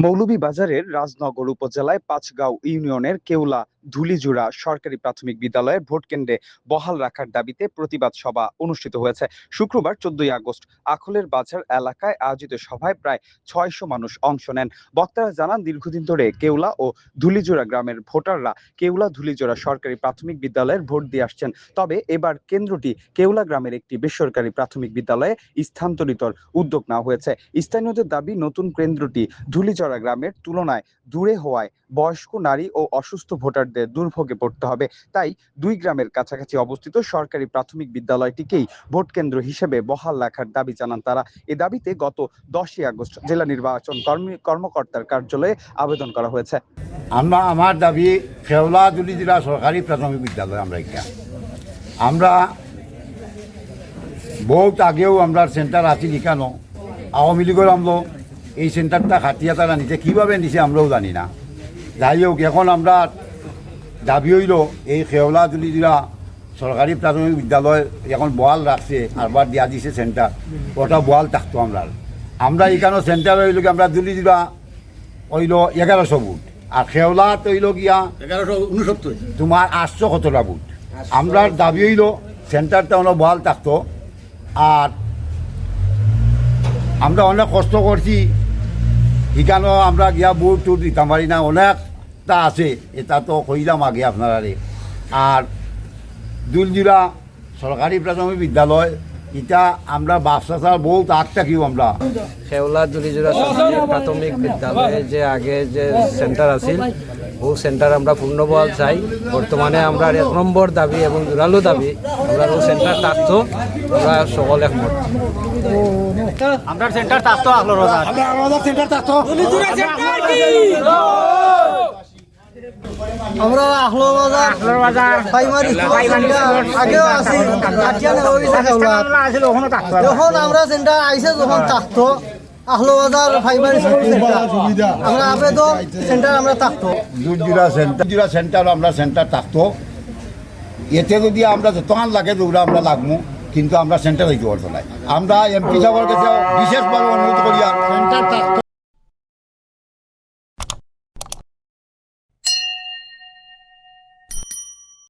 মৌলভীবাজারের রাজনগর উপজেলায় পাঁচগাঁও ইউনিয়নের কেওলা ধুলিজুড়া সরকারি প্রাথমিক বিদ্যালয়ের ভোট কেন্দ্রে বহাল রাখার দাবিতে প্রতিবাদ সভা অনুষ্ঠিত হয়েছে শুক্রবার 14 আগস্ট। আখলের বাজার এলাকায় আয়োজিত সভায় প্রায় 600 মানুষ অংশ নেন। বক্তারা জানান, দীর্ঘদিন ধরে কেওলা ও ধুলিজুড়া গ্রামের ভোটাররা কেওলা ধুলিজুড়া সরকারি প্রাথমিক বিদ্যালয়ের ভোট দিয়ে আসছেন। তবে এবার কেন্দ্রটি কেওলা গ্রামের একটি বেসরকারি প্রাথমিক বিদ্যালয়ে স্থানান্তরিতর উদ্যোগ নেওয়া হয়েছে। স্থানীয়দের দাবি, নতুন কেন্দ্রটি ধুলিচড়া গ্রামের তুলনায় দূরে হওয়ায় বয়স্ক, নারী ও অসুস্থ ভোটারদের দুর্ভোগে পড়তে হবে। তাই দুই গ্রামের কাছাকাছি অবস্থিত সরকারি প্রাথমিক বিদ্যালয়টিকেই ভোট কেন্দ্র হিসেবে বহাল রাখার দাবি জানান তারা। এ দাবিতে গত 10 আগস্ট জেলা নির্বাচন কর্মকর্তার কার্যালয়ে আবেদন করা হয়েছে। আমার দাবি কেওলা ধুলিজুড়া সরকারি প্রাথমিক বিদ্যালয় আমরা বহুত আগেও আমরা সেন্টার আছি লিখানো। আওয়ামী লীগের আমলো এই সেন্টারটা খাটিয়া তারা নিচে কীভাবে নিচে আমরাও জানি না। যাই হোক, এখন আমরা দাবি হইল এই কেওলা ধুলিজুড়া সরকারি প্রাথমিক বিদ্যালয় এখন বহাল রাখছে, আরবার দিয়া দিছে সেন্টার, ওটা বহাল থাকতো। আমরা এখানে সেন্টার হইল কি আমরা ধুলিজুড়া হইল 1100 বুট, আর কেওলা হইল গিয়া 1169 তোমার 800 কতটা বুট। আমরা দাবি হইল সেন্টারটা অনেক বহাল থাকতো। আর আমরা অনেক কষ্ট করছি, এখানেও আমরা গিয়া বুট টুট দিতাম পারি না, অনেকটা আছে, এটা তো কইলাম আগে আপনারা। আর দুলজুড়া সরকারি প্রাথমিক বিদ্যালয় এটা আমরা বাপসাচার বহুত আগ থাকিও আমরা কেওলা ধুলিজুড়া সরকারি প্রাথমিক বিদ্যালয়ে যে আগে যে সেন্টার আছিল ও সেন্টার আমরা পূর্ণবহাল চাই। বর্তমানে আমরা 1 নম্বর দাবি এবং জোরালো দাবি আমরা ও সেন্টার থাকতো, আমরা সকল একমত। আমরা সেন্টার থাকতো সেন্টার থাকতো আমরা আখলো বাজার প্রাইমারি আগেও আছি, যখন আমরা সেন্টার আইসে যখন থাকতো আখলো বাজার প্রাইমারি আমরা আবেদন সেন্টার আমরা থাকতো দুলজুড়া সেন্টার আমরা সেন্টার থাকতো। এতে যদি আমরা যতক্ষণ লাগে দৌড়া আমরা লাগবো, কিন্তু আমরা সেন্টার হইতে পারতো না। আমরা এমপি সাহেবের কাছে বিশেষভাবে অনুরোধ করি সেন্টার থাকতো।